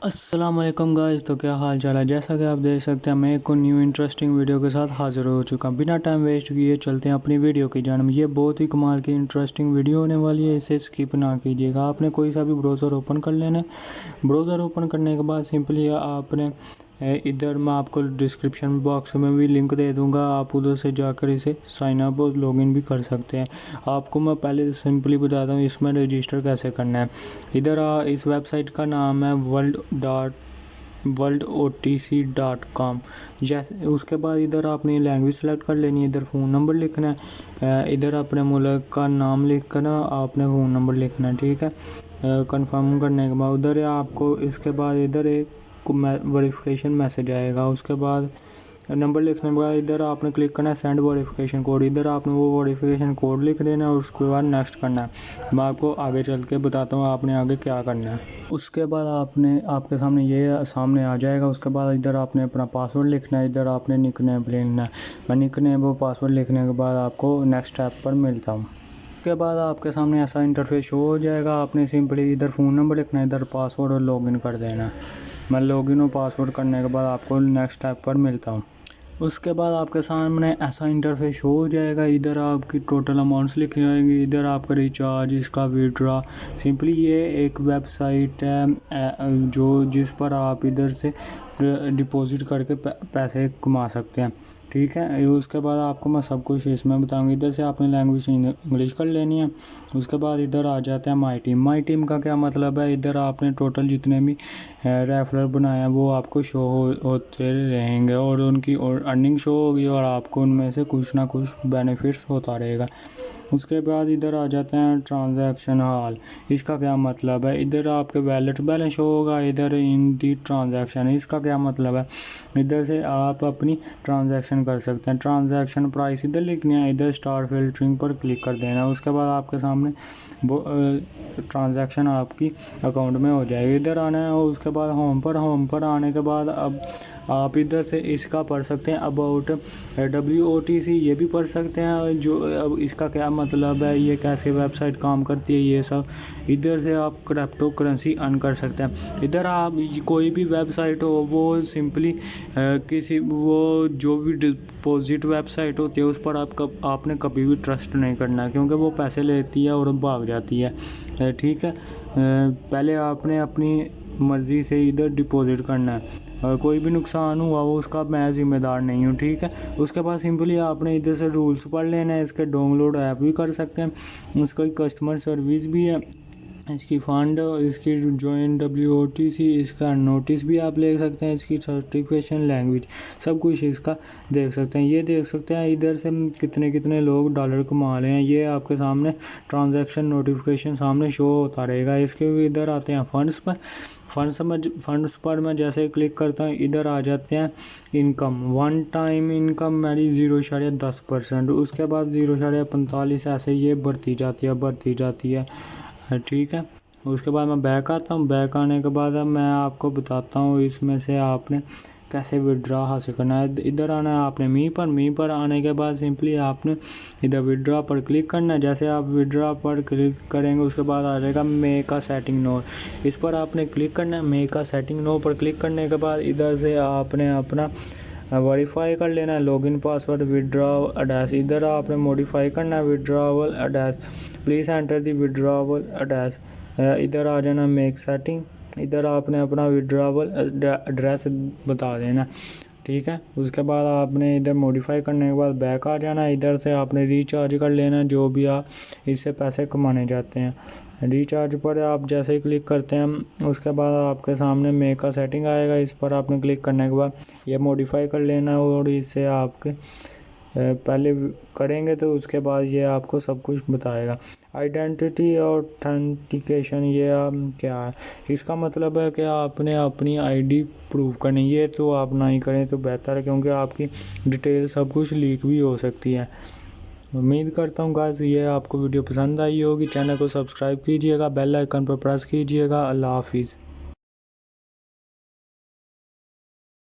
अस्सलाम वालेकुम गाइस। तो क्या हाल चाल है। जैसा कि आप देख सकते हैं मैं एक न्यू इंटरेस्टिंग वीडियो के साथ हाजिर हो चुका हूं। बिना टाइम वेस्ट किए चलते हैं अपनी वीडियो की जानब। ये बहुत ही कमाल की इंटरेस्टिंग वीडियो होने वाली है, इसे स्किप ना कीजिएगा। आपने कोई सा भी ब्राउज़र ओपन कर लेना है। ब्राउज़र ओपन करने के बाद सिंपली आपने इधर मैं आपको डिस्क्रिप्शन बॉक्स में भी लिंक दे दूंगा, आप उधर से जाकर इसे साइन अप और लॉगिन भी कर सकते हैं। आपको मैं पहले सिंपली बताता हूँ इसमें रजिस्टर कैसे करना है। इधर इस वेबसाइट का नाम है worldotc.com। जैसे उसके बाद इधर आपने लैंग्वेज सेलेक्ट कर लेनी है, इधर फ़ोन नंबर लिखना है, इधर अपने मुल्क का नाम लिख कर ना आपने फ़ोन नंबर लिखना है, ठीक है। कंफर्म करने के बाद उधर आपको इसके बाद इधर एक वेरिफिकेशन मैसेज आएगा। उसके बाद नंबर लिखने के बाद इधर आपने क्लिक करना है सेंड वेरिफिकेशन कोड। इधर आपने वो वेरिफिकेशन कोड लिख देना है और उसके बाद नेक्स्ट करना है। मैं आपको आगे चल के बताता हूँ आपने आगे क्या करना है। उसके बाद आपके सामने ये सामने आ जाएगा। उसके बाद इधर आपने अपना पासवर्ड लिखना है, इधर आपने निकनेम लिखना है। मैं निकनेम वो पासवर्ड लिखने के बाद आपको नेक्स्ट स्टेप पर मिलता हूँ। उसके बाद आपके सामने ऐसा इंटरफेस शो हो जाएगा। आपने सिंपली इधर फ़ोन नंबर लिखना है, इधर पासवर्ड और लॉगिन कर देना है। मैं लॉगिन और पासवर्ड करने के बाद आपको नेक्स्ट स्टेप पर मिलता हूँ। उसके बाद आपके सामने ऐसा इंटरफेस शो हो जाएगा। इधर आपकी टोटल अमाउंट्स लिखी जाएंगी, इधर आपका रिचार्ज, इसका विड्रॉ। सिंपली ये एक वेबसाइट है जिस पर आप इधर से डिपॉजिट करके पैसे कमा सकते हैं, ठीक है। उसके बाद आपको मैं सब कुछ इसमें बताऊंगा। इधर से आपने लैंग्वेज इंग्लिश कर लेनी है। उसके बाद इधर आ जाते हैं माई टीम। माई टीम का क्या मतलब है, इधर आपने टोटल जितने भी रेफरल बनाए हैं वो आपको शो होते रहेंगे और उनकी अर्निंग शो होगी और आपको उनमें से कुछ ना कुछ बेनिफिट्स होता रहेगा। उसके बाद इधर आ जाते हैं ट्रांजैक्शन हाल। इसका क्या मतलब है, इधर आपके वैलेट बैलेंस शो होगा, इधर इन दी ट्रांजैक्शन। इसका क्या मतलब है, इधर से आप अपनी ट्रांजैक्शन कर सकते हैं। ट्रांजैक्शन प्राइस इधर लिखनी है, इधर स्टार फिल्टरिंग पर क्लिक कर देना है। उसके बाद आपके सामने वो ट्रांजैक्शन आपकी अकाउंट में हो जाएगी। इधर आना है और उसके बाद होम पर आने के बाद अब आप इधर से इसका पढ़ सकते हैं अबाउट WOTC, ये भी पढ़ सकते हैं। जो अब इसका क्या मतलब है, ये कैसे वेबसाइट काम करती है, ये सब इधर से आप क्रिप्टो करेंसी अर्न कर सकते हैं। इधर आप कोई भी वेबसाइट हो वो सिंपली वो जो भी डिपॉजिट वेबसाइट होती है उस पर आपने कभी भी ट्रस्ट नहीं करना है, क्योंकि वो पैसे लेती है और भाग जाती है, ठीक है। पहले आपने अपनी मर्ज़ी से इधर डिपॉजिट करना है और कोई भी नुकसान हुआ वो उसका मैं ज़िम्मेदार नहीं हूँ, ठीक है। उसके बाद सिंपली आपने इधर से रूल्स पढ़ लेना है। इसके डाउनलोड ऐप भी कर सकते हैं, उसका कस्टमर सर्विस भी है, इसकी फ़ंड, इसकी जॉइन WOTC, इसका नोटिस भी आप ले सकते हैं, इसकी सर्टिफिकेशन, लैंग्वेज, सब कुछ इसका देख सकते हैं। ये देख सकते हैं इधर से कितने लोग डॉलर कमा रहे हैं, ये आपके सामने ट्रांजैक्शन नोटिफिकेशन सामने शो होता रहेगा। इसके इधर आते हैं फंड्स पर मैं जैसे क्लिक करता हूँ इधर आ जाते हैं इनकम। वन टाइम इनकम मेरी 0.10%, उसके बाद 0.45, ऐसे ये बढ़ती जाती है, ठीक है। उसके बाद मैं बैक आता हूँ। बैक आने के बाद अब मैं आपको बताता हूँ इसमें से आपने कैसे विड्रॉ हासिल करना है। इधर आना है आपने मी पर आने के बाद सिंपली आपने इधर विड्रॉ पर क्लिक करना है। जैसे आप विड्रॉ पर क्लिक करेंगे उसके बाद आ जाएगा मेक अ सेटिंग नो, इस पर आपने क्लिक करना है। मेक अ सेटिंग नो पर क्लिक करने के बाद इधर से आपने अपना वेरीफाई कर लेना है, लॉगिन पासवर्ड, विड्रॉ एड्रेस। इधर आपने मॉडिफाई करना है withdrawal address, please enter the withdrawal address. इधर आ जाना मेक सेटिंग, इधर आपने अपना विड्रॉवल एड्रेस बता देना, ठीक है। उसके बाद आपने इधर मॉडिफाई करने के बाद बैक आ जाना। इधर से आपने रिचार्ज कर लेना जो भी आप इससे पैसे कमाने चाहते हैं। रिचार्ज पर आप जैसे ही क्लिक करते हैं उसके बाद आपके सामने मेक का सेटिंग आएगा, इस पर आपने क्लिक करने के बाद ये मॉडिफाई कर लेना और इससे आपके पहले करेंगे तो उसके बाद ये आपको सब कुछ बताएगा। आइडेंटिटी और ऑथेंटिकेशन ये क्या है, इसका मतलब है कि आपने अपनी ID प्रूव करनी, ये तो आप ना ही करें तो बेहतर है, क्योंकि आपकी डिटेल सब कुछ लीक भी हो सकती है। उम्मीद करता हूँ गाइस ये आपको वीडियो पसंद आई होगी। चैनल को सब्सक्राइब कीजिएगा, बेल आइकन पर प्रेस कीजिएगा। अल्लाह हाफिज़।